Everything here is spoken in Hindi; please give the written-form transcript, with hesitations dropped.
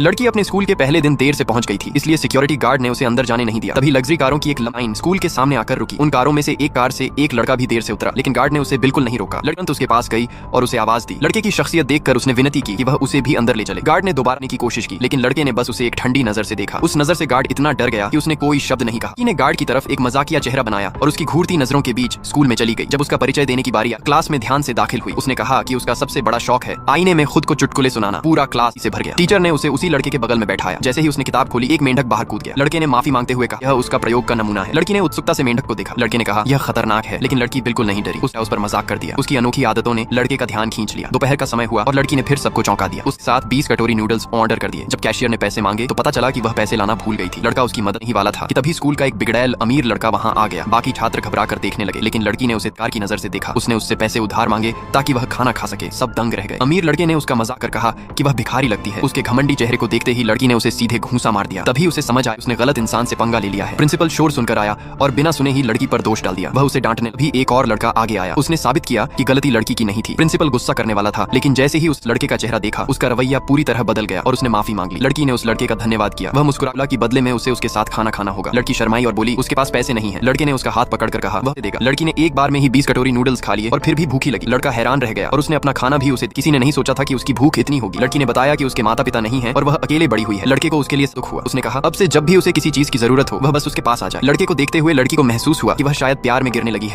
लड़की अपने स्कूल के पहले दिन देर से पहुंच गई थी, इसलिए सिक्योरिटी गार्ड ने उसे अंदर जाने नहीं दिया। तभी लग्जरी कारों की एक लाइन स्कूल के सामने आकर रुकी। उन कारों में से एक कार से एक लड़का भी देर से उतरा, लेकिन गार्ड ने उसे बिल्कुल नहीं रोका। लड़की उसके पास गई और उसे आवाज दी। लड़के की शख्सियत देखकर उसने विनती की कि वह उसे भी अंदर ले चले। गार्ड ने दोबारा आने की कोशिश की, लेकिन लड़के ने बस उसे एक ठंडी नजर से देखा। उस नजर से गार्ड इतना डर गया कि उसने कोई शब्द नहीं कहा। लड़की ने गार्ड की तरफ एक मजाकिया चेहरा बनाया और उसकी घूरती नजरों के बीच स्कूल में चली गई। जब उसका परिचय देने की बारी आई, क्लास में ध्यान से दाखिल हुई। उसने कहा कि उसका सबसे बड़ा शौक है आईने में खुद को चुटकुले सुनाना। पूरा क्लास से भर गया। टीचर ने उसे उसी लड़के के बगल में बैठाया। जैसे ही उसने किताब खोली, एक मेंढक बाहर कूद गया। लड़के ने माफी मांगते हुए कहा, यह उसका प्रयोग का नमूना है। लड़की ने उत्सुकता से मेंढक को देखा। लड़के ने कहा, यह खतरनाक है, लेकिन लड़की बिल्कुल नहीं डरी। उसने उस पर मजाक कर दिया। उसकी अनोखी आदतों ने लड़के का ध्यान खींच लिया। दोपहर का समय हुआ और लड़की ने फिर सबको चौंका दिया। उसके साथ 20 कटोरी नूडल्स ऑर्डर कर दिए। जब कैशियर ने पैसे मांगे तो पता चला कि वह पैसे लाना भूल गई थी। लड़का उसकी मदद ही वाला था कि तभी स्कूल का एक बिगड़ैल अमीर लड़का वहां आ गया। बाकी छात्र घबरा कर देखने लगे, लेकिन लड़की ने उसे कार की नजर से देखा। उसने उससे पैसे उधार मांगे ताकि वह खाना खा सके। सब दंग रह गए। अमीर लड़के ने उसका मजाक कर कहा कि वह भिखारी लगती है। उसके घमंडी चेहरे को देखते ही लड़की ने उसे सीधे घूंसा मार दिया। तभी उसे समझ आया उसने गलत इंसान से पंगा ले लिया है। प्रिंसिपल शोर सुनकर आया और बिना सुने ही लड़की पर दोष डाल दिया। वह उसे डांटने भी एक और लड़का आगे आया। उसने साबित किया कि गलती लड़की की नहीं थी। प्रिंसिपल गुस्सा करने वाला था, लेकिन जैसे ही उस लड़के का चेहरा देखा, उसका रवैया पूरी तरह बदल गया और उसने माफी मांग ली। लड़की ने उस लड़के का धन्यवाद किया। वह मुस्कुराया कि बदले में उसे उसके साथ खाना खाना होगा। लड़की शर्माई और बोली, उसके पास पैसे नहीं है। लड़के ने उसका हाथ पकड़कर कहा, वह देगा। लड़की ने एक बार में ही 20 कटोरी नूडल्स खा लिए और फिर भी भूखी लगी। लड़का हैरान रह गया और उसने अपना खाना भी उसे। किसी ने नहीं सोचा था कि उसकी भूख इतनी होगी। लड़की ने बताया कि उसके माता पिता नहीं है और वह अकेले बड़ी हुई है। लड़के को उसके लिए दुख हुआ। उसने कहा, अब से जब भी उसे किसी चीज की जरूरत हो, वह बस उसके पास आ जाए। लड़के को देखते हुए लड़की को महसूस हुआ कि वह शायद प्यार में गिरने लगी है।